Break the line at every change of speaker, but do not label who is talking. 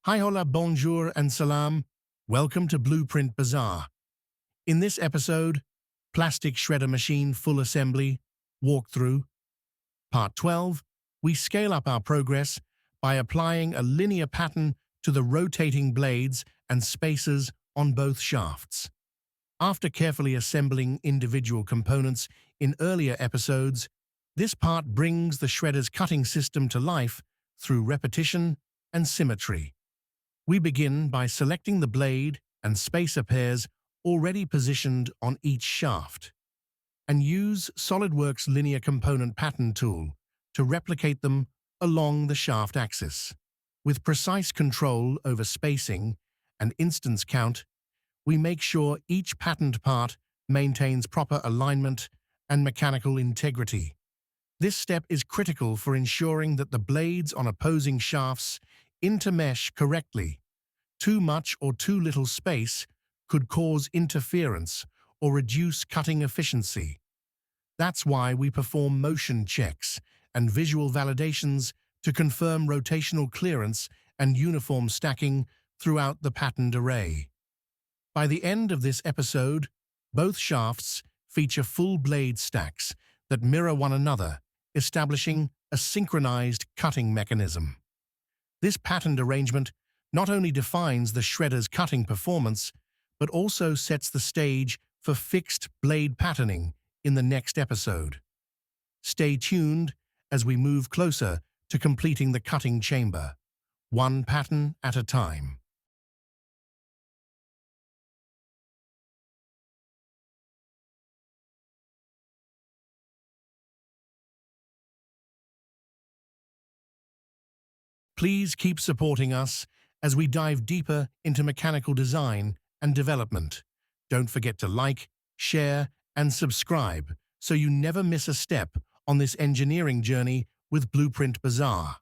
Hi, hola, bonjour, and Salaam. Welcome to Blueprint Bazaar. In this episode, Plastic Shredder Machine Full Assembly Walkthrough, Part 12, we scale up our progress by applying a linear pattern to the rotating blades and spacers on both shafts. After carefully assembling individual components in earlier episodes, this part brings the shredder's cutting system to life through repetition and symmetry. We begin by selecting the blade and spacer pairs already positioned on each shaft, and use SolidWorks Linear Component Pattern tool to replicate them along the shaft axis. With precise control over spacing and instance count, we make sure each patterned part maintains proper alignment and mechanical integrity. This step is critical for ensuring that the blades on opposing shafts intermesh correctly. Too much or too little space could cause interference or reduce cutting efficiency. That's why we perform motion checks and visual validations to confirm rotational clearance and uniform stacking throughout the patterned array. By the end of this episode, both shafts feature full blade stacks that mirror one another, establishing a synchronized cutting mechanism. This patterned arrangement not only defines the shredder's cutting performance, but also sets the stage for fixed blade patterning in the next episode. Stay tuned as we move closer to completing the cutting chamber, one pattern at a time. Please keep supporting us as we dive deeper into mechanical design and development. Don't forget to like, share, and subscribe so you never miss a step on this engineering journey with Blueprint Bazaar.